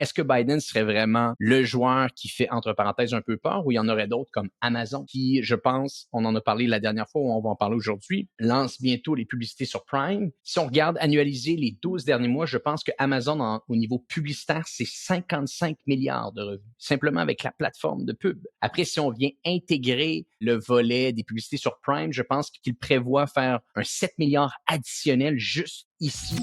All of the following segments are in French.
est-ce que Biden serait vraiment le joueur qui fait, entre parenthèses, un peu peur, ou il y en aurait d'autres comme Amazon, qui, je pense, on en a parlé la dernière fois, ou on va en parler aujourd'hui, lance bientôt les publicités sur Prime. Si on regarde annualiser les 12 derniers mois, je pense que Amazon, au niveau publicitaire, c'est 55 milliards de revenus, simplement avec la plateforme de pub. Après, si on vient intégrer le volet des publicités sur Prime, je pense qu'il prévoit faire un 7 milliards additionnel juste ici.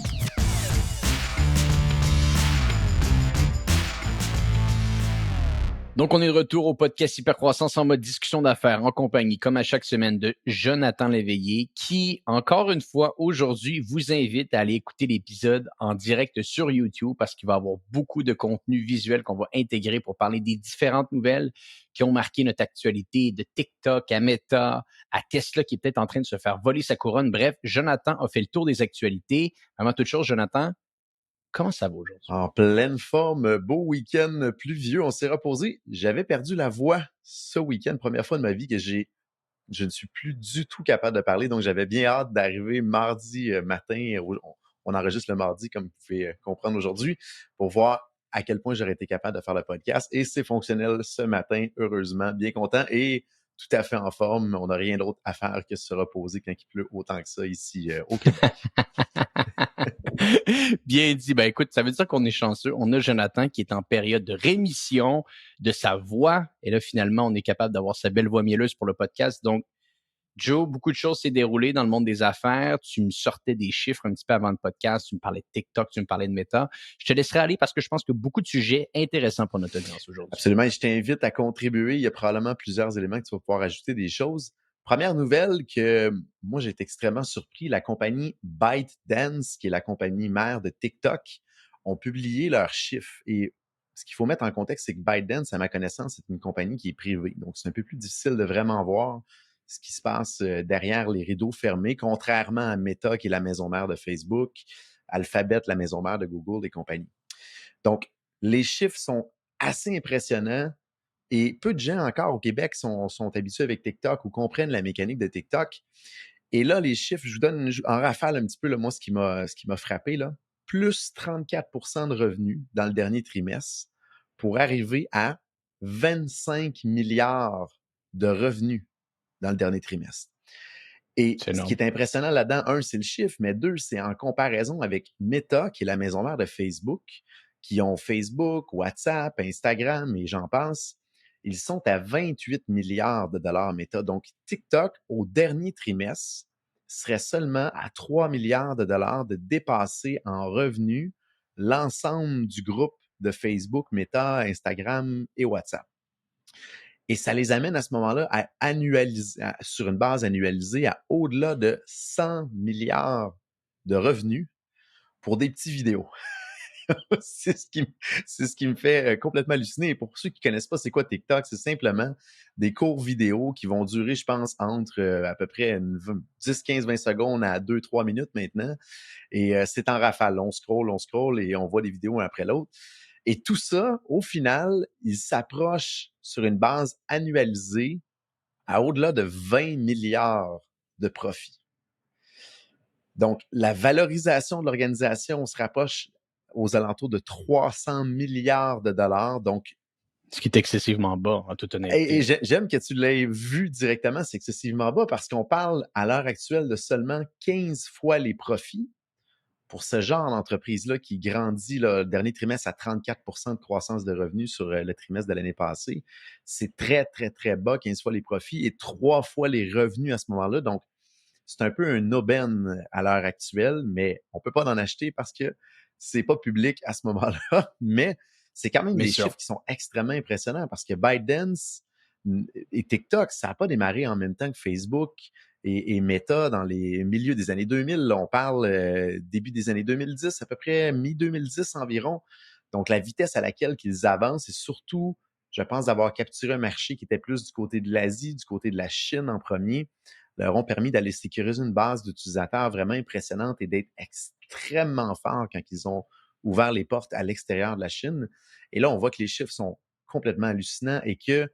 Donc, on est de retour au podcast Hypercroissance en mode discussion d'affaires en compagnie, comme à chaque semaine, de Jonathan Léveillé, qui, encore une fois, aujourd'hui, vous invite à aller écouter l'épisode en direct sur YouTube parce qu'il va y avoir beaucoup de contenu visuel qu'on va intégrer pour parler des différentes nouvelles qui ont marqué notre actualité, de TikTok à Meta, à Tesla qui est peut-être en train de se faire voler sa couronne. Bref, Jonathan a fait le tour des actualités. Avant toute chose, Jonathan, comment ça va aujourd'hui? En pleine forme, beau week-end pluvieux, on s'est reposé. J'avais perdu la voix ce week-end, première fois de ma vie que je ne suis plus du tout capable de parler, donc j'avais bien hâte d'arriver mardi matin. On enregistre le mardi, comme vous pouvez comprendre aujourd'hui, pour voir à quel point j'aurais été capable de faire le podcast. Et c'est fonctionnel ce matin, heureusement, bien content et tout à fait en forme. On n'a rien d'autre à faire que se reposer quand il pleut autant que ça ici au Québec. Bien dit. Ben écoute, ça veut dire qu'on est chanceux. On a Jonathan qui est en période de rémission de sa voix. Et là, finalement, on est capable d'avoir sa belle voix mielleuse pour le podcast. Donc, Joe, beaucoup de choses s'est déroulées dans le monde des affaires. Tu me sortais des chiffres un petit peu avant le podcast. Tu me parlais de TikTok, tu me parlais de Meta. Je te laisserai aller parce que je pense que beaucoup de sujets intéressants pour notre audience aujourd'hui. Absolument. Et je t'invite à contribuer. Il y a probablement plusieurs éléments que tu vas pouvoir ajouter des choses. Première nouvelle que moi, j'ai été extrêmement surpris. La compagnie ByteDance, qui est la compagnie mère de TikTok, ont publié leurs chiffres. Et ce qu'il faut mettre en contexte, c'est que ByteDance, à ma connaissance, c'est une compagnie qui est privée. Donc, c'est un peu plus difficile de vraiment voir ce qui se passe derrière les rideaux fermés, contrairement à Meta, qui est la maison mère de Facebook, Alphabet, la maison mère de Google et compagnie. Donc, les chiffres sont assez impressionnants et peu de gens encore au Québec sont habitués avec TikTok ou comprennent la mécanique de TikTok. Et là, les chiffres, je vous donne en rafale un petit peu, là, moi, ce qui m'a frappé, là, plus 34% de revenus dans le dernier trimestre pour arriver à 25 milliards de revenus dans le dernier trimestre. Et ce qui est impressionnant là-dedans, un, c'est le chiffre, mais deux, c'est en comparaison avec Meta, qui est la maison mère de Facebook, qui ont Facebook, WhatsApp, Instagram et j'en passe. Ils sont à 28 milliards de dollars Meta. Donc, TikTok, au dernier trimestre, serait seulement à 3 milliards de dollars de dépasser en revenus l'ensemble du groupe de Facebook, Meta, Instagram et WhatsApp. Et ça les amène à ce moment-là à annualiser, sur une base annualisée, à au-delà de 100 milliards de revenus pour des petits vidéos. c'est ce qui me fait complètement halluciner. Et pour ceux qui ne connaissent pas c'est quoi TikTok, c'est simplement des courts vidéos qui vont durer, je pense, entre à peu près 10, 15, 20 secondes à 2, 3 minutes maintenant. Et c'est en rafale. On scroll et on voit des vidéos un après l'autre. Et tout ça, au final, il s'approche sur une base annualisée à au-delà de 20 milliards de profits. Donc, la valorisation de l'organisation se rapproche aux alentours de 300 milliards de dollars. Donc, ce qui est excessivement bas, en toute honnêteté. Et j'aime que tu l'aies vu directement, c'est excessivement bas parce qu'on parle à l'heure actuelle de seulement 15 fois les profits pour ce genre d'entreprise-là qui grandit le dernier trimestre à 34% de croissance de revenus sur le trimestre de l'année passée. C'est très, très, très bas, 15 fois les profits et 3 fois les revenus à ce moment-là. Donc, c'est un peu un aubaine à l'heure actuelle, mais on peut pas en acheter parce que c'est pas public à ce moment-là. Mais c'est quand même des chiffres qui sont extrêmement impressionnants parce que ByteDance et TikTok, ça n'a pas démarré en même temps que Facebook et Meta dans les milieux des années 2000. Là, on parle début des années 2010, à peu près mi-2010 environ. Donc, la vitesse à laquelle qu'ils avancent et surtout, je pense, d'avoir capturé un marché qui était plus du côté de l'Asie, du côté de la Chine en premier, leur ont permis d'aller sécuriser une base d'utilisateurs vraiment impressionnante et d'être extrêmement forts quand ils ont ouvert les portes à l'extérieur de la Chine. Et là, on voit que les chiffres sont complètement hallucinants et que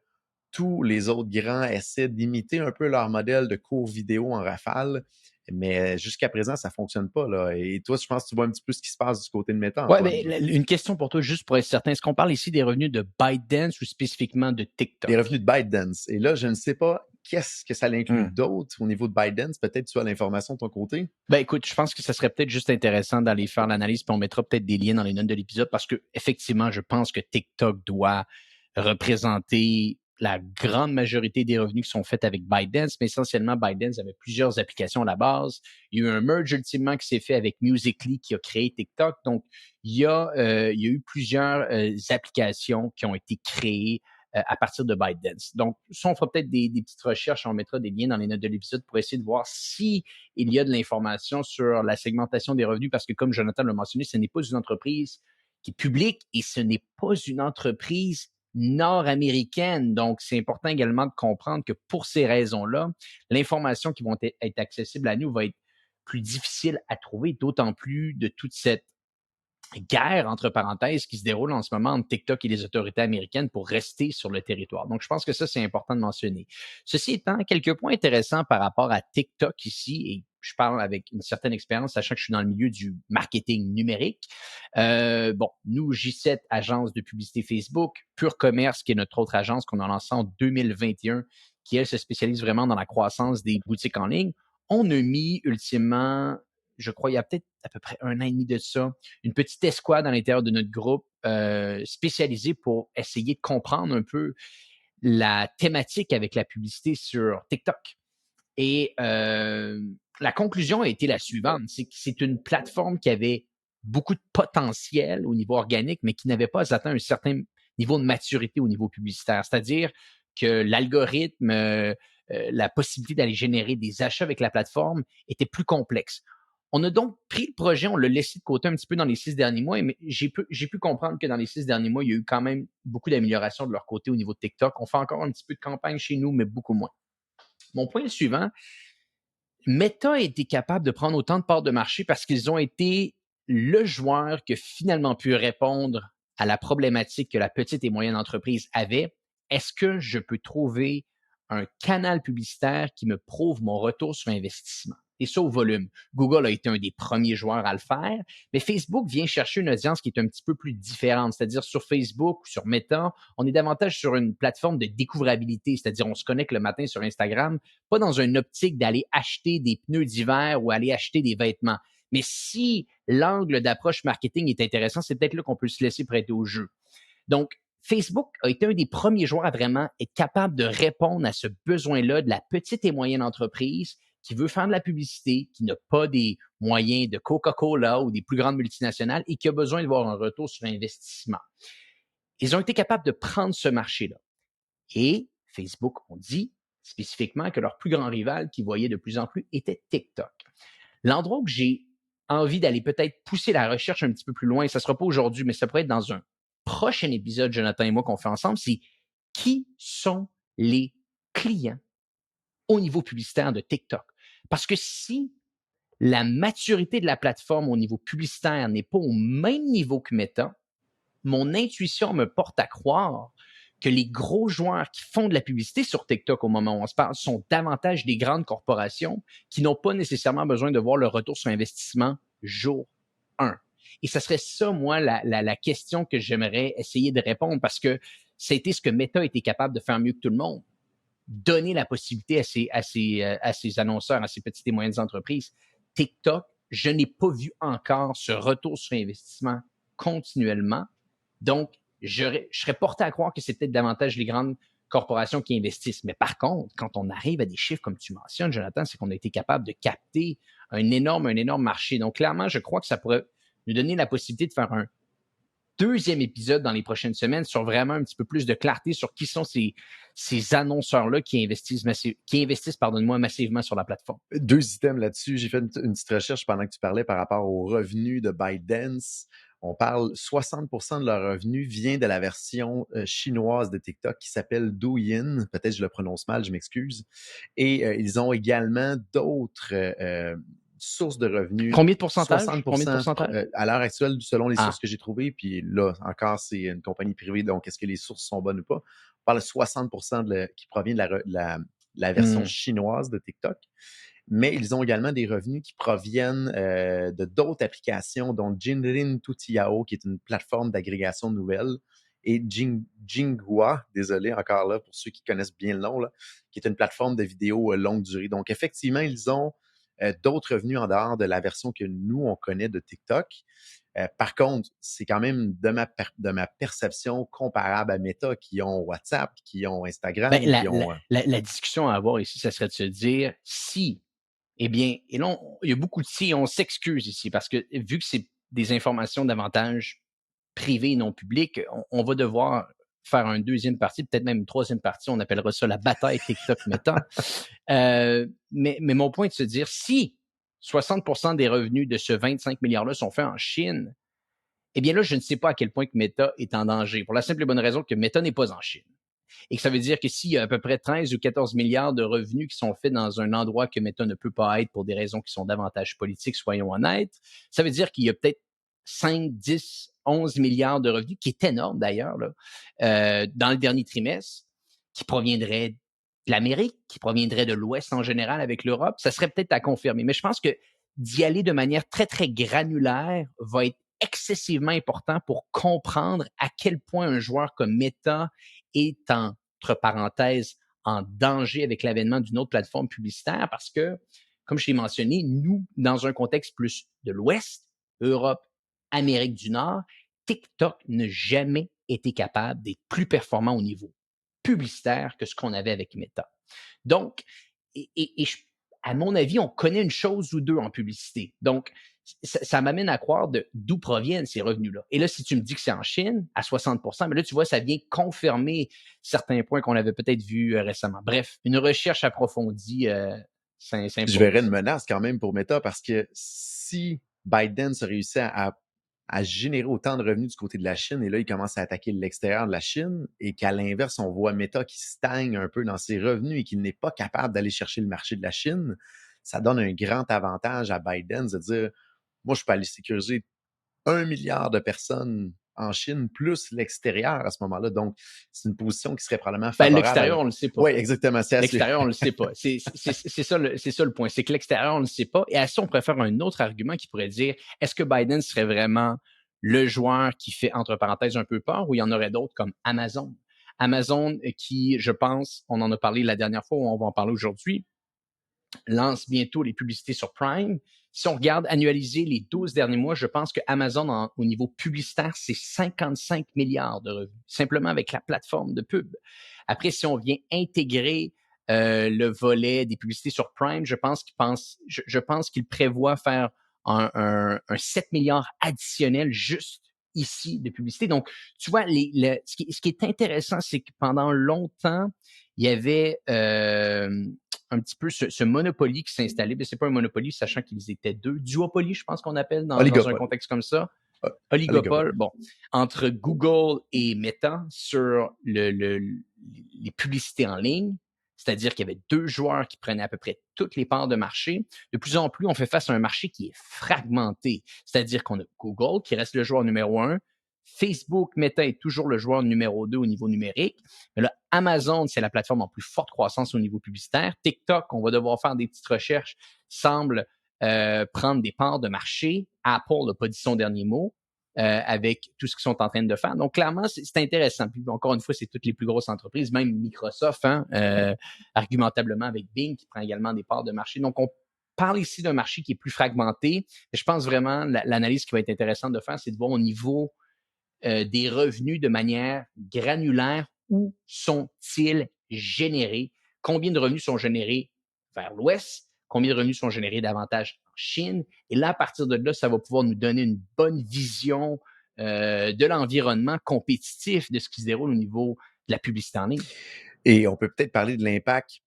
tous les autres grands essaient d'imiter un peu leur modèle de cours vidéo en rafale, mais jusqu'à présent, ça fonctionne pas, là. Et toi, je pense que tu vois un petit peu ce qui se passe du côté de Meta, Ouais, Antoine, mais là. une question pour toi, juste pour être certain. Est-ce qu'on parle ici des revenus de ByteDance ou spécifiquement de Les TikTok? revenus de ByteDance. Et là, je ne sais pas qu'est-ce que ça inclut Hmm. d'autre au niveau de ByteDance. Peut-être tu as l'information de ton côté. Ben écoute, je pense que ça serait peut-être juste intéressant d'aller faire l'analyse, puis on mettra peut-être des liens dans les notes de l'épisode parce que effectivement, je pense que TikTok doit représenter la grande majorité des revenus qui sont faits avec ByteDance, mais essentiellement, ByteDance avait plusieurs applications à la base. Il y a eu un merge ultimement qui s'est fait avec Musical.ly qui a créé TikTok. Donc, il y a eu plusieurs applications qui ont été créées à partir de ByteDance. Donc, ça, on fera peut-être des petites recherches, on mettra des liens dans les notes de l'épisode pour essayer de voir si il y a de l'information sur la segmentation des revenus parce que, comme Jonathan l'a mentionné, ce n'est pas une entreprise qui est publique et ce n'est pas une entreprise nord-américaine. Donc, c'est important également de comprendre que pour ces raisons-là, l'information qui va être accessible à nous va être plus difficile à trouver, d'autant plus de toute cette guerre, entre parenthèses, qui se déroule en ce moment entre TikTok et les autorités américaines pour rester sur le territoire. Donc, je pense que ça, c'est important de mentionner. Ceci étant, quelques points intéressants par rapport à TikTok ici, et je parle avec une certaine expérience, sachant que je suis dans le milieu du marketing numérique. Bon, nous, J7, agence de publicité Facebook, Pure Commerce, qui est notre autre agence qu'on a lancée en 2021, qui, elle, se spécialise vraiment dans la croissance des boutiques en ligne. On a mis ultimement, je crois, il y a peut-être à peu près un an et demi de ça, une petite escouade à l'intérieur de notre groupe spécialisée pour essayer de comprendre un peu la thématique avec la publicité sur TikTok. Et la conclusion a été la suivante, c'est que c'est une plateforme qui avait beaucoup de potentiel au niveau organique, mais qui n'avait pas atteint un certain niveau de maturité au niveau publicitaire. C'est-à-dire que l'algorithme, la possibilité d'aller générer des achats avec la plateforme était plus complexe. On a donc pris le projet, on l'a laissé de côté un petit peu dans les 6 derniers mois, mais j'ai pu comprendre que dans les 6 derniers mois, il y a eu quand même beaucoup d'améliorations de leur côté au niveau de TikTok. On fait encore un petit peu de campagne chez nous, mais beaucoup moins. Mon point est le suivant. Meta a été capable de prendre autant de parts de marché parce qu'ils ont été le joueur qui a finalement pu répondre à la problématique que la petite et moyenne entreprise avait. Est-ce que je peux trouver un canal publicitaire qui me prouve mon retour sur investissement? Et ça au volume. Google a été un des premiers joueurs à le faire, mais Facebook vient chercher une audience qui est un petit peu plus différente. C'est-à-dire sur Facebook ou sur Meta, on est davantage sur une plateforme de découvrabilité. C'est-à-dire on se connecte le matin sur Instagram, pas dans une optique d'aller acheter des pneus d'hiver ou aller acheter des vêtements. Mais si l'angle d'approche marketing est intéressant, c'est peut-être là qu'on peut se laisser prêter au jeu. Donc, Facebook a été un des premiers joueurs à vraiment être capable de répondre à ce besoin-là de la petite et moyenne entreprise qui veut faire de la publicité, qui n'a pas des moyens de Coca-Cola ou des plus grandes multinationales et qui a besoin de voir un retour sur investissement. Ils ont été capables de prendre ce marché-là. Et Facebook ont dit spécifiquement que leur plus grand rival qu'ils voyaient de plus en plus était TikTok. L'endroit où j'ai envie d'aller peut-être pousser la recherche un petit peu plus loin, ça ne sera pas aujourd'hui, mais ça pourrait être dans un prochain épisode, Jonathan et moi, qu'on fait ensemble, c'est qui sont les clients au niveau publicitaire de TikTok. Parce que si la maturité de la plateforme au niveau publicitaire n'est pas au même niveau que Meta, mon intuition me porte à croire que les gros joueurs qui font de la publicité sur TikTok au moment où on se parle sont davantage des grandes corporations qui n'ont pas nécessairement besoin de voir le retour sur investissement jour 1. Et ça serait ça, moi, la question que j'aimerais essayer de répondre parce que c'était ce que Meta a été capable de faire mieux que tout le monde. Donner la possibilité à ces annonceurs, à ces petites et moyennes entreprises. TikTok, je n'ai pas vu encore ce retour sur investissement continuellement. Donc, je serais porté à croire que c'est peut-être davantage les grandes corporations qui investissent. Mais par contre, quand on arrive à des chiffres comme tu mentionnes, Jonathan, c'est qu'on a été capable de capter un énorme marché. Donc, clairement, je crois que ça pourrait nous donner la possibilité de faire un deuxième épisode dans les prochaines semaines sur vraiment un petit peu plus de clarté sur qui sont ces annonceurs-là qui investissent, pardonne-moi, massivement sur la plateforme. Deux items là-dessus. J'ai fait une petite recherche pendant que tu parlais par rapport aux revenus de ByteDance. On parle 60% de leur revenu vient de la version chinoise de TikTok qui s'appelle Douyin. Peut-être que je le prononce mal, je m'excuse. Et ils ont également d'autres source de revenus, Combien de pourcentage? 60 Combien de pourcentage? à l'heure actuelle, selon les sources Ah, que j'ai trouvées, puis là, encore, c'est une compagnie privée, donc est-ce que les sources sont bonnes ou pas? On parle de 60 qui provient de la version mmh. chinoise de TikTok. Mais ils ont également des revenus qui proviennent de d'autres applications, dont Jinrin Toutiao, qui est une plateforme d'agrégation de nouvelles, et Jinghua, désolé encore là pour ceux qui connaissent bien le nom, là, qui est une plateforme de vidéos longue durée. Donc, effectivement, ils ont d'autres revenus en dehors de la version que nous, on connaît de TikTok. Par contre, c'est quand même de ma perception comparable à Meta, qui ont WhatsApp, qui ont Ben, Instagram, la qui la ont... la la discussion à avoir ici, ça serait de se dire si, eh bien, et là, il y a beaucoup de si, on s'excuse ici parce que vu que c'est des informations davantage privées et non publiques, on va devoir faire une deuxième partie, peut-être même une troisième partie. On appellera ça la bataille TikTok-Meta. Mais mon point est de se dire si 60% des revenus de ce 25 milliards-là sont faits en Chine, eh bien là, je ne sais pas à quel point que Meta est en danger. Pour la simple et bonne raison que Meta n'est pas en Chine. Et que ça veut dire que s'il y a à peu près 13 ou 14 milliards de revenus qui sont faits dans un endroit que Meta ne peut pas être pour des raisons qui sont davantage politiques, soyons honnêtes, ça veut dire qu'il y a peut-être 5, 10, 11 milliards de revenus, qui est énorme d'ailleurs, là, dans le dernier trimestre, qui proviendraient de l'Amérique, qui proviendraient de l'Ouest en général avec l'Europe. Ça serait peut-être à confirmer. Mais je pense que d'y aller de manière très, très granulaire va être excessivement important pour comprendre à quel point un joueur comme Meta est entre parenthèses en danger avec l'avènement d'une autre plateforme publicitaire parce que, comme je l'ai mentionné, nous, dans un contexte plus de l'Ouest, Europe, Amérique du Nord, TikTok n'a jamais été capable d'être plus performant au niveau publicitaire que ce qu'on avait avec Meta. Donc, à mon avis, on connaît une chose ou deux en publicité. Donc, ça m'amène à croire d'où proviennent ces revenus-là. Et là, si tu me dis que c'est en Chine, à 60%, mais là, tu vois, ça vient confirmer certains points qu'on avait peut-être vus récemment. Bref, une recherche approfondie Je verrais une s'impose. menace quand même pour Meta parce que si Biden se réussit à générer autant de revenus du côté de la Chine et là, il commence à attaquer l'extérieur de la Chine et qu'à l'inverse, on voit Meta qui stagne un peu dans ses revenus et qu'il n'est pas capable d'aller chercher le marché de la Chine, ça donne un grand avantage à Biden de dire, moi, je peux aller sécuriser 1 milliard de personnes en Chine, plus l'extérieur à ce moment-là. Donc, c'est une position qui serait probablement Ben, favorable à... l'extérieur, on ne le sait Oui, pas. exactement, c'est assez... L'extérieur, on ne le sait pas. C'est ça le point. C'est que l'extérieur, on ne le sait pas. Et à ça, on pourrait faire un autre argument qui pourrait dire, est-ce que Biden serait vraiment le joueur qui fait, entre parenthèses, un peu peur, ou il y en aurait d'autres comme Amazon? Amazon qui, je pense, on en a parlé la dernière fois, ou on va en parler aujourd'hui, lance bientôt les publicités sur Prime. Si on regarde annualiser les 12 derniers mois, je pense que Amazon, au niveau publicitaire, c'est 55 milliards de revenus, simplement avec la plateforme de pub. Après, si on vient intégrer le volet des publicités sur Prime, je pense qu'il prévoit faire un 7 milliards additionnel juste ici de publicité. Donc, tu vois, ce qui est intéressant, c'est que pendant longtemps, il y avait un petit peu ce Monopoly qui s'est installé. Mais c'est pas un Monopoly, sachant qu'ils étaient deux. Duopoly, je pense qu'on appelle dans un Oligopole. contexte comme ça. Oligopole. Oligopole, bon, entre Google et Meta sur les publicités en ligne, c'est-à-dire qu'il y avait deux joueurs qui prenaient à peu près toutes les parts de marché. De plus en plus, on fait face à un marché qui est fragmenté, c'est-à-dire qu'on a Google qui reste le joueur numéro un, Facebook, Meta est toujours le joueur numéro 2 au niveau numérique. Mais là, Amazon, c'est la plateforme en plus forte croissance au niveau publicitaire. TikTok, on va devoir faire des petites recherches, semble prendre des parts de marché. Apple n'a pas dit son dernier mot avec tout ce qu'ils sont en train de faire. Donc, clairement, c'est intéressant. Puis, encore une fois, c'est toutes les plus grosses entreprises, même Microsoft, hein, argumentablement avec Bing, qui prend également des parts de marché. Donc, on parle ici d'un marché qui est plus fragmenté. Et je pense vraiment, l'analyse qui va être intéressante de faire, c'est de voir au niveau des revenus de manière granulaire. Où sont-ils générés? Combien de revenus sont générés vers l'Ouest? Combien de revenus sont générés davantage en Chine? Et là, à partir de là, ça va pouvoir nous donner une bonne vision de l'environnement compétitif de ce qui se déroule au niveau de la publicité en ligne. Et on peut peut-être parler de l'impact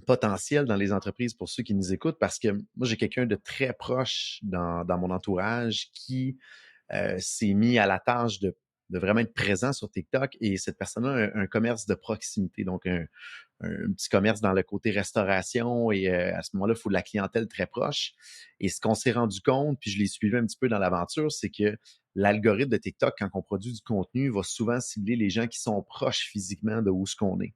potentiel dans les entreprises pour ceux qui nous écoutent, parce que moi, j'ai quelqu'un de très proche dans mon entourage qui s'est mis à la tâche de de vraiment être présent sur TikTok et cette personne-là a un commerce de proximité, donc un petit commerce dans le côté restauration et à ce moment-là, il faut de la clientèle très proche. Et ce qu'on s'est rendu compte, puis je l'ai suivi un petit peu dans l'aventure, c'est que l'algorithme de TikTok, quand on produit du contenu, va souvent cibler les gens qui sont proches physiquement de où ce qu'on est.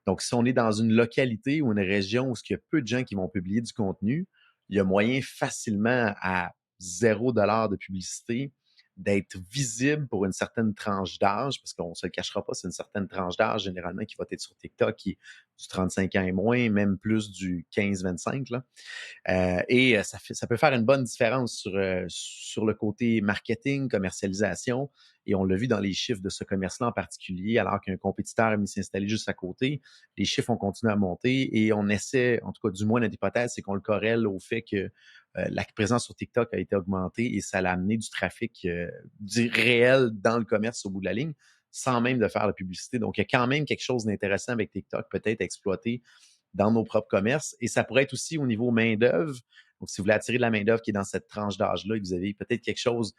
Donc, si on est dans une localité ou une région où il y a peu de gens qui vont publier du contenu, il y a moyen facilement à 0 $ de publicité d'être visible pour une certaine tranche d'âge, parce qu'on ne se le cachera pas, c'est une certaine tranche d'âge généralement qui va être sur TikTok, qui est du 35 ans et moins, même plus du 15-25. Là. Et ça peut faire une bonne différence sur le côté marketing, commercialisation. Et on l'a vu dans les chiffres de ce commerce-là en particulier, alors qu'un compétiteur est mis s'installer juste à côté, les chiffres ont continué à monter et on essaie, en tout cas du moins notre hypothèse, c'est qu'on le corrèle au fait que la présence sur TikTok a été augmentée et ça l'a amené du trafic du réel dans le commerce au bout de la ligne, sans même de faire la publicité. Donc, il y a quand même quelque chose d'intéressant avec TikTok, peut-être exploité dans nos propres commerces. Et ça pourrait être aussi au niveau main-d'œuvre. Donc, si vous voulez attirer de la main-d'œuvre qui est dans cette tranche d'âge-là et que vous avez peut-être quelque chose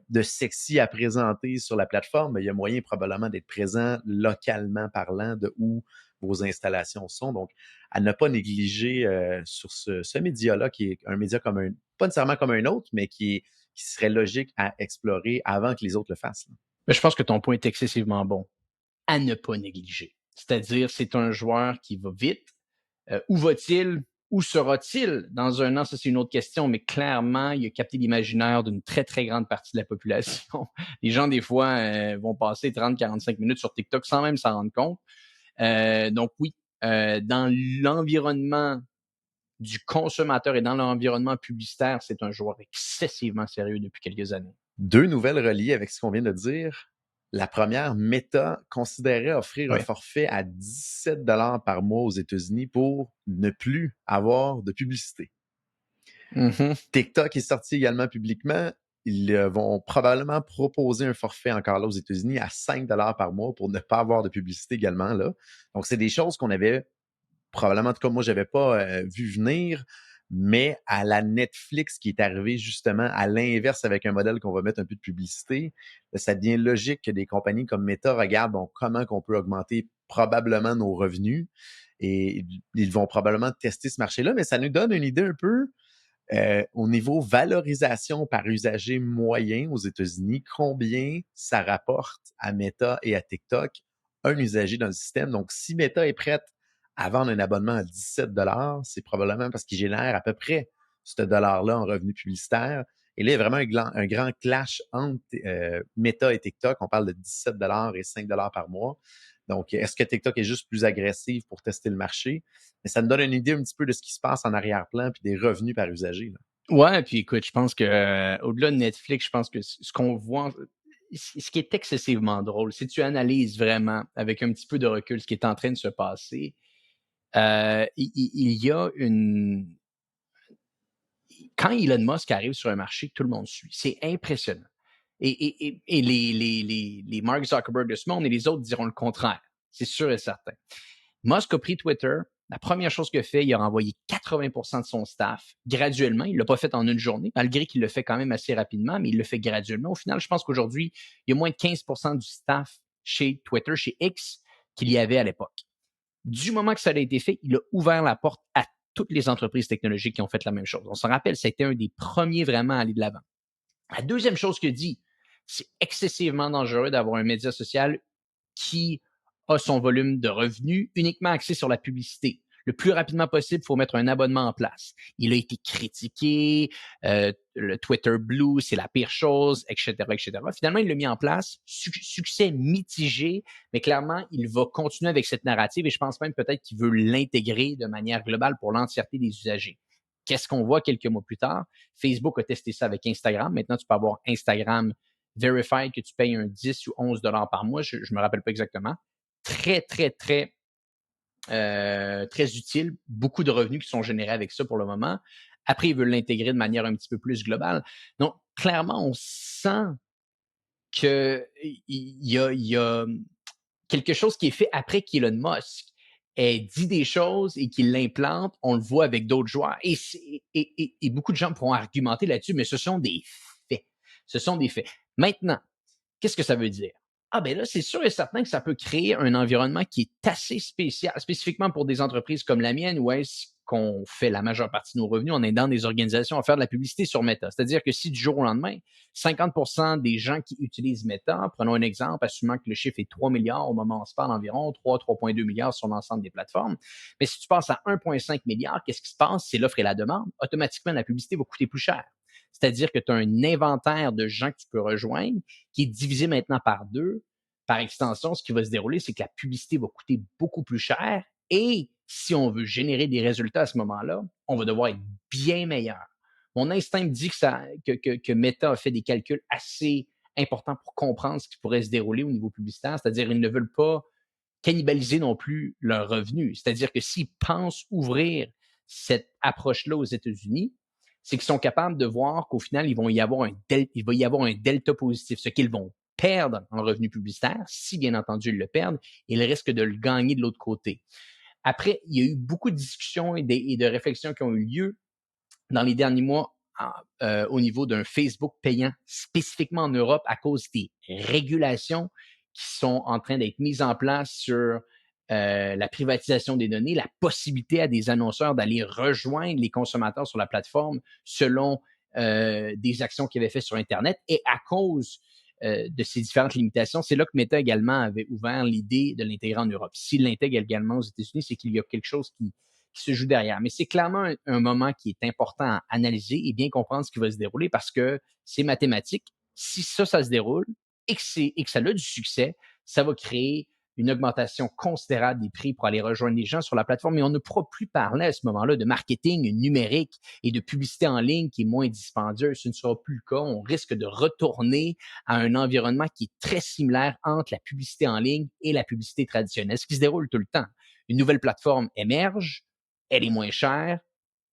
de sexy à présenter sur la plateforme, il y a moyen probablement d'être présent localement parlant de où vos installations sont. Donc, à ne pas négliger sur ce média-là, qui est un média comme pas nécessairement comme un autre, mais qui serait logique à explorer avant que les autres le fassent. Mais je pense que ton point est excessivement bon. À ne pas négliger. C'est-à-dire, c'est un joueur qui va vite. Où va-t-il? Où sera-t-il dans un an? Ça, c'est une autre question, mais clairement, il a capté l'imaginaire d'une très, très grande partie de la population. Les gens, des fois, vont passer 30-45 minutes sur TikTok sans même s'en rendre compte. Donc oui, dans l'environnement du consommateur et dans l'environnement publicitaire, c'est un joueur excessivement sérieux depuis quelques années. 2 nouvelles reliées avec ce qu'on vient de dire. La première, Meta considérait offrir un Oui. forfait à 17 $ par mois aux États-Unis pour ne plus avoir de publicité. TikTok est sorti également publiquement. Ils vont probablement proposer un forfait encore là aux États-Unis à 5 $ par mois pour ne pas avoir de publicité également là. Donc, c'est des choses qu'on avait probablement, en tout cas, moi, je n'avais pas vu venir, mais à la Netflix qui est arrivée justement à l'inverse avec un modèle qu'on va mettre un peu de publicité, ça devient logique que des compagnies comme Meta regardent comment on peut augmenter probablement nos revenus et ils vont probablement tester ce marché-là, mais ça nous donne une idée un peu au niveau valorisation par usager moyen aux États-Unis, combien ça rapporte à Meta et à TikTok un usager dans le système. Donc, si Meta est prête à vendre un abonnement à 17 $, c'est probablement parce qu'il génère à peu près ce dollar-là en revenus publicitaires. Et là, il y a vraiment un grand clash entre Meta et TikTok. On parle de 17 $ et 5 $ par mois. Donc, est-ce que TikTok est juste plus agressif pour tester le marché? Mais ça me donne une idée un petit peu de ce qui se passe en arrière-plan puis des revenus par usager. Là. Ouais, puis écoute, je pense que au-delà de Netflix, je pense que ce qu'on voit, ce qui est excessivement drôle, si tu analyses vraiment avec un petit peu de recul ce qui est en train de se passer, il y a une quand Elon Musk arrive sur un marché, tout le monde suit. C'est impressionnant. Et les Mark Zuckerberg de ce monde et les autres diront le contraire. C'est sûr et certain. Musk a pris Twitter. La première chose qu'il a fait, il a renvoyé 80% de son staff graduellement. Il ne l'a pas fait en une journée, malgré qu'il le fait quand même assez rapidement, mais il le fait graduellement. Au final, je pense qu'aujourd'hui, il y a moins de 15% du staff chez Twitter, chez X, qu'il y avait à l'époque. Du moment que ça a été fait, il a ouvert la porte à toutes les entreprises technologiques qui ont fait la même chose. On se rappelle, c'était un des premiers vraiment à aller de l'avant. La deuxième chose qu'il dit, c'est excessivement dangereux d'avoir un média social qui a son volume de revenus uniquement axé sur la publicité. Le plus rapidement possible, il faut mettre un abonnement en place. Il a été critiqué, le Twitter Blue, c'est la pire chose, etc., etc. Finalement, il l'a mis en place, succès mitigé, mais clairement, il va continuer avec cette narrative et je pense même peut-être qu'il veut l'intégrer de manière globale pour l'entièreté des usagers. Qu'est-ce qu'on voit quelques mois plus tard? Facebook a testé ça avec Instagram. Maintenant, tu peux avoir Instagram Verified que tu payes un 10 ou 11 $ par mois. Je ne me rappelle pas exactement. Très, très, très, très utile. Beaucoup de revenus qui sont générés avec ça pour le moment. Après, ils veulent l'intégrer de manière un petit peu plus globale. Donc, clairement, on sent qu'il y a quelque chose qui est fait après qu'Elon Musk ait dit des choses et qu'il l'implante. On le voit avec d'autres joueurs. Et beaucoup de gens pourront argumenter là-dessus, mais ce sont des faits. Ce sont des faits. Maintenant, Qu'est-ce que ça veut dire? Ah ben là, c'est sûr et certain que ça peut créer un environnement qui est assez spécial, spécifiquement pour des entreprises comme la mienne, où est-ce qu'on fait la majeure partie de nos revenus, on est dans des organisations à faire de la publicité sur Meta. C'est-à-dire que si du jour au lendemain, 50% des gens qui utilisent Meta, prenons un exemple, assumant que le chiffre est 3 milliards au moment où on se parle, environ 3,2 milliards sur l'ensemble des plateformes, mais si tu passes à 1,5 milliard, qu'est-ce qui se passe? C'est l'offre et la demande. Automatiquement, la publicité va coûter plus cher. C'est-à-dire que tu as un inventaire de gens que tu peux rejoindre qui est divisé maintenant par 2. Par extension, ce qui va se dérouler, c'est que la publicité va coûter beaucoup plus cher et si on veut générer des résultats à ce moment-là, on va devoir être bien meilleur. Mon instinct me dit que Meta a fait des calculs assez importants pour comprendre ce qui pourrait se dérouler au niveau publicitaire, c'est-à-dire ils ne veulent pas cannibaliser non plus leurs revenus. C'est-à-dire que s'ils pensent ouvrir cette approche-là aux États-Unis, c'est qu'ils sont capables de voir qu'au final, il va y avoir un delta positif, ce qu'ils vont perdre en revenus publicitaires, si bien entendu ils le perdent, et ils risquent de le gagner de l'autre côté. Après, il y a eu beaucoup de discussions et de réflexions qui ont eu lieu dans les derniers mois au niveau d'un Facebook payant, spécifiquement en Europe, à cause des régulations qui sont en train d'être mises en place sur la privatisation des données, la possibilité à des annonceurs d'aller rejoindre les consommateurs sur la plateforme selon des actions qu'ils avaient faites sur Internet. Et à cause de ces différentes limitations, c'est là que Meta également avait ouvert l'idée de l'intégrer en Europe. S'il l'intègre également aux États-Unis, c'est qu'il y a quelque chose qui se joue derrière. Mais c'est clairement un moment qui est important à analyser et bien comprendre ce qui va se dérouler parce que c'est mathématique. Si ça se déroule et que ça a du succès, ça va créer une augmentation considérable des prix pour aller rejoindre les gens sur la plateforme. Mais on ne pourra plus parler à ce moment-là de marketing numérique et de publicité en ligne qui est moins dispendieuse. Ce ne sera plus le cas. On risque de retourner à un environnement qui est très similaire entre la publicité en ligne et la publicité traditionnelle, ce qui se déroule tout le temps. Une nouvelle plateforme émerge, elle est moins chère,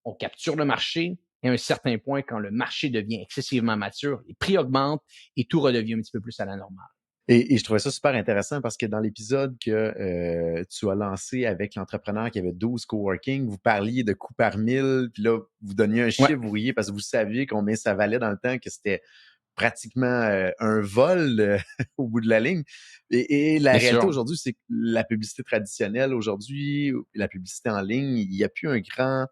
on capture le marché, et à un certain point, quand le marché devient excessivement mature, les prix augmentent et tout redevient un petit peu plus à la normale. Et je trouvais ça super intéressant parce que dans l'épisode que tu as lancé avec l'entrepreneur qui avait 12 coworking, vous parliez de coût par mille, puis là, vous donniez un Ouais, chiffre, vous riez parce que vous saviez combien ça valait dans le temps, que c'était pratiquement un vol au bout de la ligne. Et la bien réalité sûr. aujourd'hui, c'est que la publicité traditionnelle aujourd'hui, la publicité en ligne, il n'y a plus un grand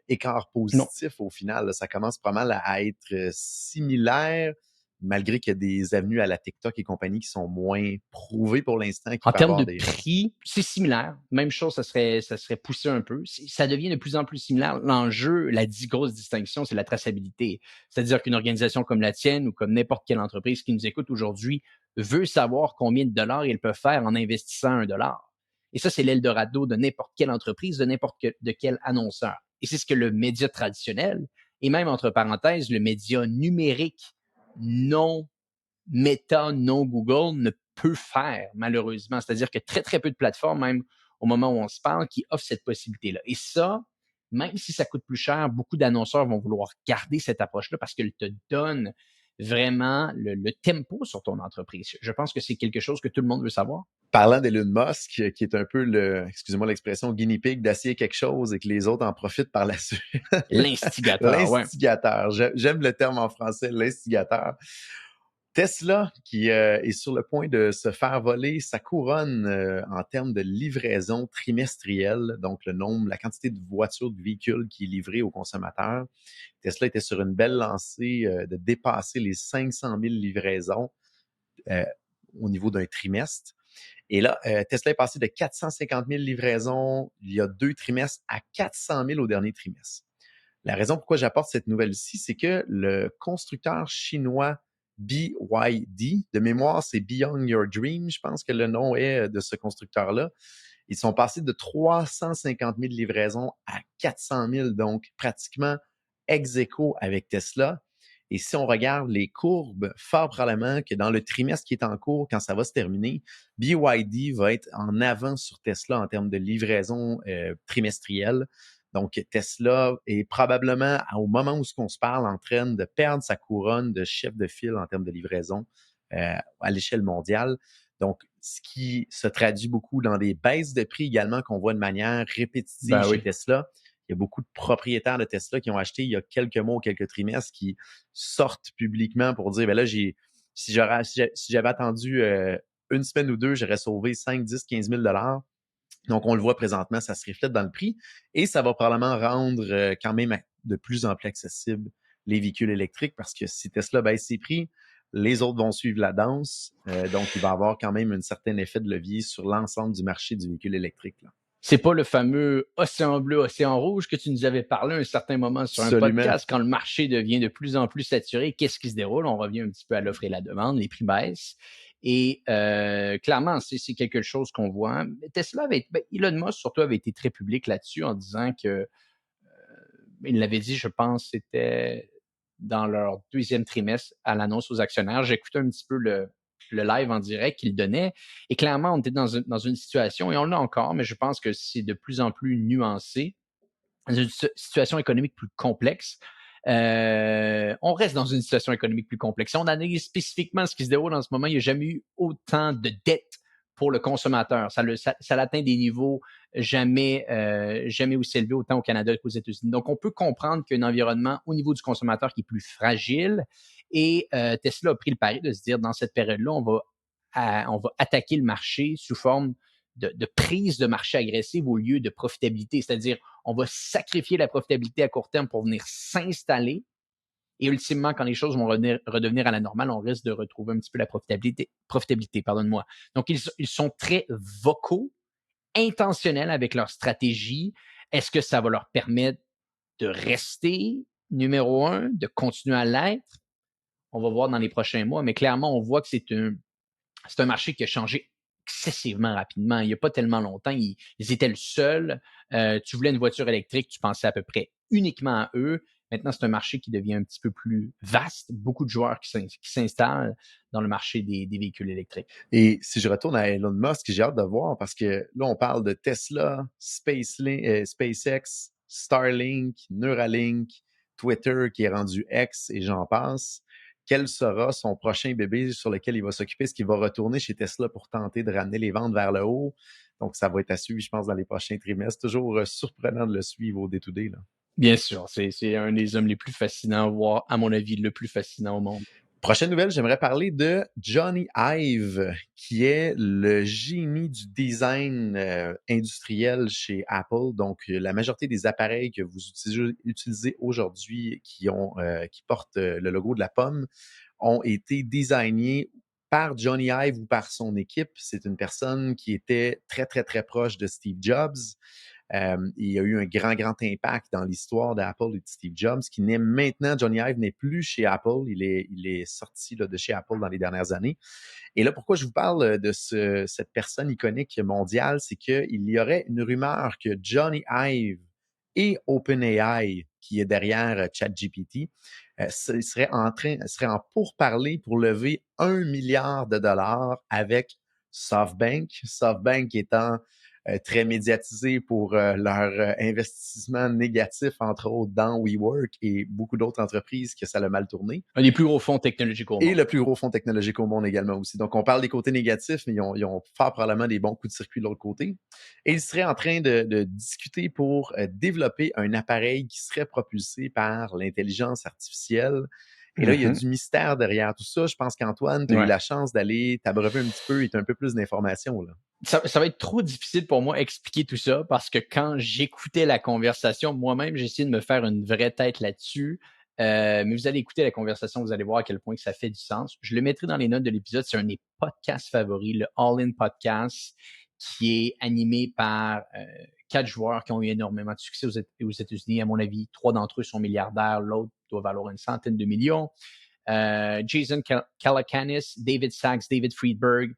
écart Non. positif au final. Là. Ça commence pas mal à être similaire, malgré qu'il y a des avenues à la TikTok et compagnie qui sont moins prouvées pour l'instant, qui En peut termes avoir de des... prix, c'est similaire. Même chose, ça serait poussé un peu. Ça devient de plus en plus similaire. L'enjeu, grosse distinction, c'est la traçabilité. C'est-à-dire qu'une organisation comme la tienne ou comme n'importe quelle entreprise qui nous écoute aujourd'hui veut savoir combien de dollars ils peuvent faire en investissant un dollar. Et ça, c'est l'Eldorado de n'importe quelle entreprise, de quel annonceur. Et c'est ce que le média traditionnel, et même entre parenthèses, le média numérique non Meta, non Google, ne peut faire, malheureusement. C'est-à-dire que très, très peu de plateformes, même au moment où on se parle, qui offrent cette possibilité-là. Et ça, même si ça coûte plus cher, beaucoup d'annonceurs vont vouloir garder cette approche-là parce qu'elle te donne vraiment le tempo sur ton entreprise. Je pense que c'est quelque chose que tout le monde veut savoir. Parlant d'Elon Musk, qui est un peu excusez-moi l'expression, guinea pig d'essayer quelque chose et que les autres en profitent par la suite. L'instigateur, ouais. L'instigateur. J'aime le terme en français, l'instigateur. Tesla, qui est sur le point de se faire voler sa couronne en termes de livraison trimestrielle, donc le nombre, la quantité de voitures, de véhicules qui est livrée aux consommateurs. Tesla était sur une belle lancée de dépasser les 500 000 livraisons euh, au niveau d'un trimestre. Et là, Tesla est passé de 450 000 livraisons il y a 2 trimestres à 400 000 au dernier trimestre. La raison pourquoi j'apporte cette nouvelle-ci, c'est que le constructeur chinois BYD, de mémoire, c'est Beyond Your Dream, je pense que le nom est de ce constructeur-là. Ils sont passés de 350 000 livraisons à 400 000, donc pratiquement ex aequo avec Tesla. Et si on regarde les courbes, fort probablement que dans le trimestre qui est en cours, quand ça va se terminer, BYD va être en avant sur Tesla en termes de livraison trimestrielle. Donc, Tesla est probablement, au moment où on se parle, en train de perdre sa couronne de chef de file en termes de livraison à l'échelle mondiale. Donc, ce qui se traduit beaucoup dans des baisses de prix également qu'on voit de manière répétitive Ben chez oui. Tesla. Il y a beaucoup de propriétaires de Tesla qui ont acheté il y a quelques mois ou quelques trimestres qui sortent publiquement pour dire, ben là, j'ai Si j'avais attendu une semaine ou deux, j'aurais sauvé 5, 10, 15 000 $. Donc, on le voit présentement, ça se reflète dans le prix et ça va probablement rendre quand même de plus en plus accessible les véhicules électriques parce que si Tesla baisse ses prix, les autres vont suivre la danse. Donc, il va y avoir quand même un certain effet de levier sur l'ensemble du marché du véhicule électrique, là. C'est pas le fameux océan bleu, océan rouge que tu nous avais parlé à un certain moment sur un Absolument. podcast, quand le marché devient de plus en plus saturé, qu'est-ce qui se déroule? On revient un petit peu à l'offre et la demande, les prix baissent. Et clairement, c'est quelque chose qu'on voit. Tesla Elon Musk surtout avait été très public là-dessus en disant que, il l'avait dit, je pense, c'était dans leur deuxième trimestre à l'annonce aux actionnaires. J'écoutais un petit peu le live en direct qu'il donnait. Et clairement, on était dans une situation, et on l'a encore, mais je pense que c'est de plus en plus nuancé, dans une situation économique plus complexe. On reste dans une situation économique plus complexe. Si on analyse spécifiquement ce qui se déroule en ce moment, il n'y a jamais eu autant de dettes pour le consommateur. Ça atteint des niveaux jamais aussi élevés, autant au Canada qu'aux États-Unis. Donc, on peut comprendre qu'il y a un environnement au niveau du consommateur qui est plus fragile. Et Tesla a pris le pari de se dire, dans cette période-là, on va attaquer le marché sous forme de prise de marché agressive au lieu de profitabilité. C'est-à-dire, on va sacrifier la profitabilité à court terme pour venir s'installer. Et ultimement, quand les choses vont redevenir à la normale, on risque de retrouver un petit peu la profitabilité, pardonne-moi. Donc, ils sont très vocaux, intentionnels avec leur stratégie. Est-ce que ça va leur permettre de rester numéro un, de continuer à l'être? On va voir dans les prochains mois, mais clairement, on voit que c'est un marché qui a changé excessivement rapidement. Il n'y a pas tellement longtemps, ils étaient le seul. Tu voulais une voiture électrique, tu pensais à peu près uniquement à eux. Maintenant, c'est un marché qui devient un petit peu plus vaste. Beaucoup de joueurs qui s'installent dans le marché des véhicules électriques. Et si je retourne à Elon Musk, j'ai hâte de voir parce que là, on parle de Tesla, SpaceX, Starlink, Neuralink, Twitter qui est rendu X et j'en passe. Quel sera son prochain bébé sur lequel il va s'occuper? Est-ce qu'il va retourner chez Tesla pour tenter de ramener les ventes vers le haut? Donc, ça va être à suivre, je pense, dans les prochains trimestres. Toujours surprenant de le suivre au day-to-day, là. Bien sûr, c'est un des hommes les plus fascinants, voire, à mon avis, le plus fascinant au monde. Prochaine nouvelle, j'aimerais parler de Johnny Ive, qui est le génie du design industriel chez Apple. Donc, la majorité des appareils que vous utilisez aujourd'hui qui portent le logo de la pomme ont été designés par Johnny Ive ou par son équipe. C'est une personne qui était très, très, très proche de Steve Jobs. Il y a eu un grand, grand impact dans l'histoire d'Apple et de Steve Jobs, qui n'est maintenant, Johnny Ive n'est plus chez Apple. Il est sorti là, de chez Apple dans les dernières années. Et là, pourquoi je vous parle de cette personne iconique mondiale, c'est qu'il y aurait une rumeur que Johnny Ive et OpenAI, qui est derrière ChatGPT, serait en pourparlers pour lever 1 milliard de dollars avec SoftBank. SoftBank étant très médiatisé pour leur investissement négatif, entre autres, dans WeWork et beaucoup d'autres entreprises que ça a mal tourné. Un des plus gros fonds technologiques au monde. Et le plus gros fonds technologique au monde également aussi. Donc, on parle des côtés négatifs, mais ils ont fort probablement des bons coups de circuit de l'autre côté. Et ils seraient en train de discuter pour développer un appareil qui serait propulsé par l'intelligence artificielle. Et là, il y a du mystère derrière tout ça. Je pense qu'Antoine, tu as eu la chance d'aller t'abreuver un petit peu et tu as un peu plus d'informations, là. Ça va être trop difficile pour moi d'expliquer tout ça parce que quand j'écoutais la conversation, moi-même, j'ai essayé de me faire une vraie tête là-dessus. Mais vous allez écouter la conversation, vous allez voir à quel point que ça fait du sens. Je le mettrai dans les notes de l'épisode. C'est un de mes podcasts favoris, le All In Podcast, qui est animé par 4 joueurs qui ont eu énormément de succès aux États-Unis. À mon avis, 3 d'entre eux sont milliardaires, l'autre doit valoir une centaine de millions. Jason Calacanis, David Sachs, David Friedberg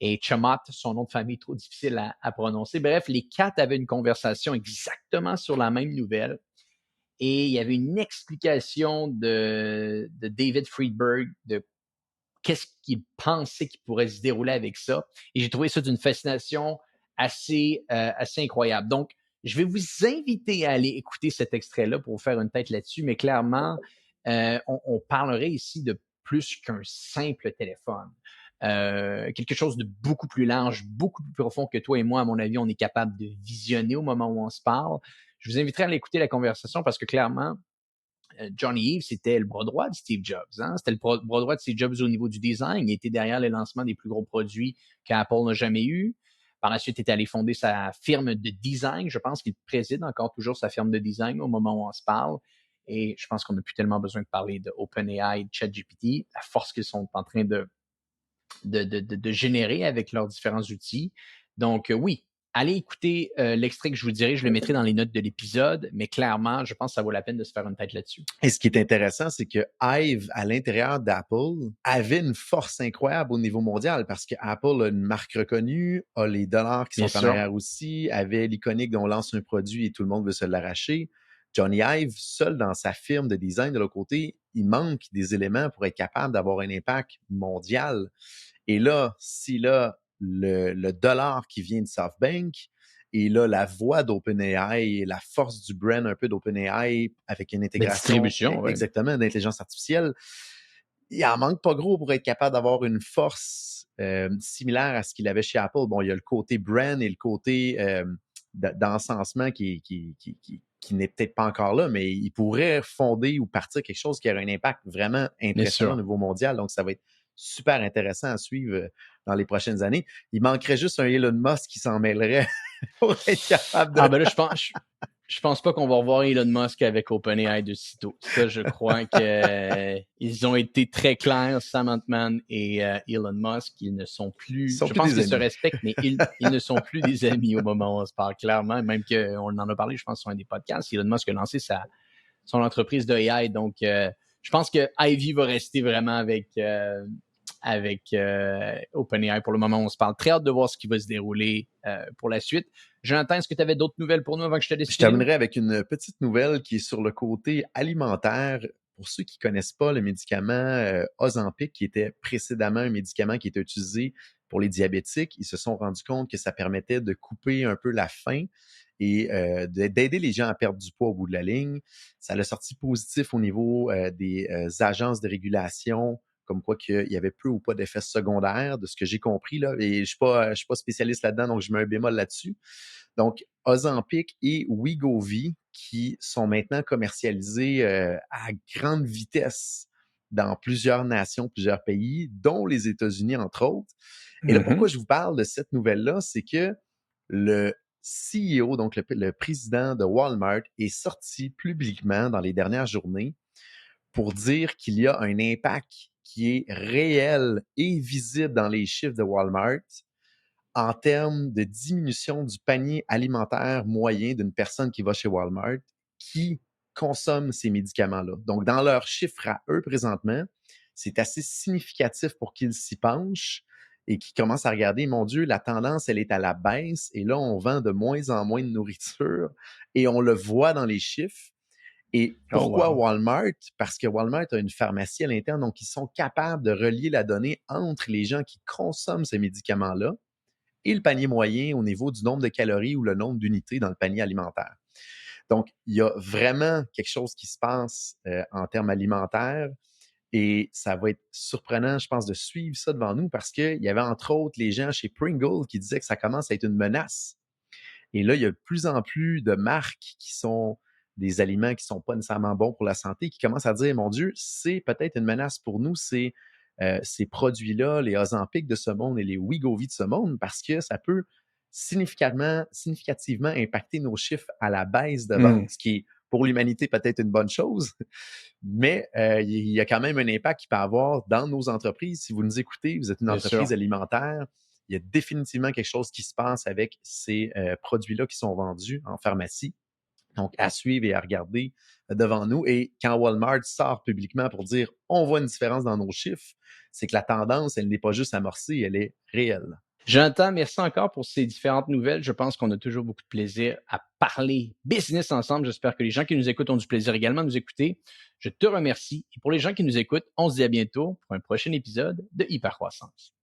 et Chamath, son nom de famille trop difficile à prononcer. Bref, les 4 avaient une conversation exactement sur la même nouvelle. Et il y avait une explication de David Friedberg de qu'est-ce qu'il pensait qu'il pourrait se dérouler avec ça. Et j'ai trouvé ça d'une fascination assez incroyable. Donc, je vais vous inviter à aller écouter cet extrait-là pour vous faire une tête là-dessus, mais clairement, on parlerait ici de plus qu'un simple téléphone. Quelque chose de beaucoup plus large, beaucoup plus profond que toi et moi, à mon avis, on est capable de visionner au moment où on se parle. Je vous inviterai à aller écouter la conversation parce que clairement, Johnny Ive, c'était le bras droit de Steve Jobs. Hein? C'était le bras droit de Steve Jobs au niveau du design. Il était derrière le lancement des plus gros produits qu'Apple n'a jamais eu. Par la suite, il est allé fonder sa firme de design. Je pense qu'il préside encore toujours sa firme de design au moment où on se parle. Et je pense qu'on n'a plus tellement besoin de parler de OpenAI, de ChatGPT, la force qu'ils sont en train de générer avec leurs différents outils. Donc, oui, allez écouter l'extrait que je vous dirai, je le mettrai dans les notes de l'épisode, mais clairement, je pense que ça vaut la peine de se faire une tête là-dessus. Et ce qui est intéressant, c'est que Hive, à l'intérieur d'Apple, avait une force incroyable au niveau mondial parce que Apple a une marque reconnue, a les dollars qui sont en arrière aussi, avait l'iconique dont on lance un produit et tout le monde veut se l'arracher. Johnny Ive, seul dans sa firme de design de l'autre côté, il manque des éléments pour être capable d'avoir un impact mondial. Et là, s'il a le dollar qui vient de SoftBank, et là, la voix d'OpenAI, la force du brand un peu d'OpenAI avec une intégration exactement d'intelligence artificielle, il en manque pas gros pour être capable d'avoir une force similaire à ce qu'il avait chez Apple. Bon, il y a le côté brand et le côté d'encensement qui n'est peut-être pas encore là, mais il pourrait fonder ou partir quelque chose qui aurait un impact vraiment impressionnant au niveau mondial. Donc, ça va être super intéressant à suivre dans les prochaines années. Il manquerait juste un Elon Musk qui s'en mêlerait pour être capable de... Ah ben là, je pense pas qu'on va revoir Elon Musk avec OpenAI de sitôt. Ça, je crois qu'ils ont été très clairs, Sam Altman et Elon Musk, ils ne sont plus... Je pense qu'ils se respectent, mais ils ne sont plus des amis au moment où on se parle clairement. Même qu'on en a parlé, je pense, sur un des podcasts. Elon Musk a lancé son entreprise de AI. Donc, je pense que Ivy va rester vraiment avec OpenAI pour le moment où on se parle. Très hâte de voir ce qui va se dérouler pour la suite. Jonathan, est-ce que tu avais d'autres nouvelles pour nous avant que je te laisse? Je terminerai avec une petite nouvelle qui est sur le côté alimentaire. Pour ceux qui ne connaissent pas le médicament Ozempic, qui était précédemment un médicament qui était utilisé pour les diabétiques, ils se sont rendus compte que ça permettait de couper un peu la faim et d'aider les gens à perdre du poids au bout de la ligne. Ça l'a sorti positif au niveau des agences de régulation, comme quoi qu'il y avait peu ou pas d'effets secondaires, de ce que j'ai compris, là, et je ne suis pas spécialiste là-dedans, donc je mets un bémol là-dessus. Donc, Ozempic et Wegovy qui sont maintenant commercialisés à grande vitesse dans plusieurs nations, plusieurs pays, dont les États-Unis, entre autres. Et là, pourquoi je vous parle de cette nouvelle-là, c'est que le CEO, donc le président de Walmart, est sorti publiquement dans les dernières journées pour dire qu'il y a un impact qui est réel et visible dans les chiffres de Walmart en termes de diminution du panier alimentaire moyen d'une personne qui va chez Walmart qui consomme ces médicaments-là. Donc, dans leurs chiffres à eux présentement, c'est assez significatif pour qu'ils s'y penchent et qu'ils commencent à regarder, mon Dieu, la tendance, elle est à la baisse et là, on vend de moins en moins de nourriture et on le voit dans les chiffres. Et pourquoi Walmart? Parce que Walmart a une pharmacie à l'interne, donc ils sont capables de relier la donnée entre les gens qui consomment ces médicaments-là et le panier moyen au niveau du nombre de calories ou le nombre d'unités dans le panier alimentaire. Donc, il y a vraiment quelque chose qui se passe en termes alimentaires et ça va être surprenant, je pense, de suivre ça devant nous parce qu'il y avait entre autres les gens chez Pringle qui disaient que ça commence à être une menace. Et là, il y a de plus en plus de marques qui sont des aliments qui ne sont pas nécessairement bons pour la santé, qui commencent à dire, mon Dieu, c'est peut-être une menace pour nous, ces produits-là, les Ozempic de ce monde et les Wegovy de ce monde, parce que ça peut significativement impacter nos chiffres à la baisse de vente, ce qui est pour l'humanité peut-être une bonne chose, mais il y a quand même un impact qu'il peut avoir dans nos entreprises. Si vous nous écoutez, vous êtes une entreprise alimentaire, il y a définitivement quelque chose qui se passe avec ces produits-là qui sont vendus en pharmacie. Donc, à suivre et à regarder devant nous. Et quand Walmart sort publiquement pour dire « on voit une différence dans nos chiffres », c'est que la tendance, elle n'est pas juste amorcée, elle est réelle. Jonathan, merci encore pour ces différentes nouvelles. Je pense qu'on a toujours beaucoup de plaisir à parler business ensemble. J'espère que les gens qui nous écoutent ont du plaisir également à nous écouter. Je te remercie. Et pour les gens qui nous écoutent, on se dit à bientôt pour un prochain épisode de Hypercroissance.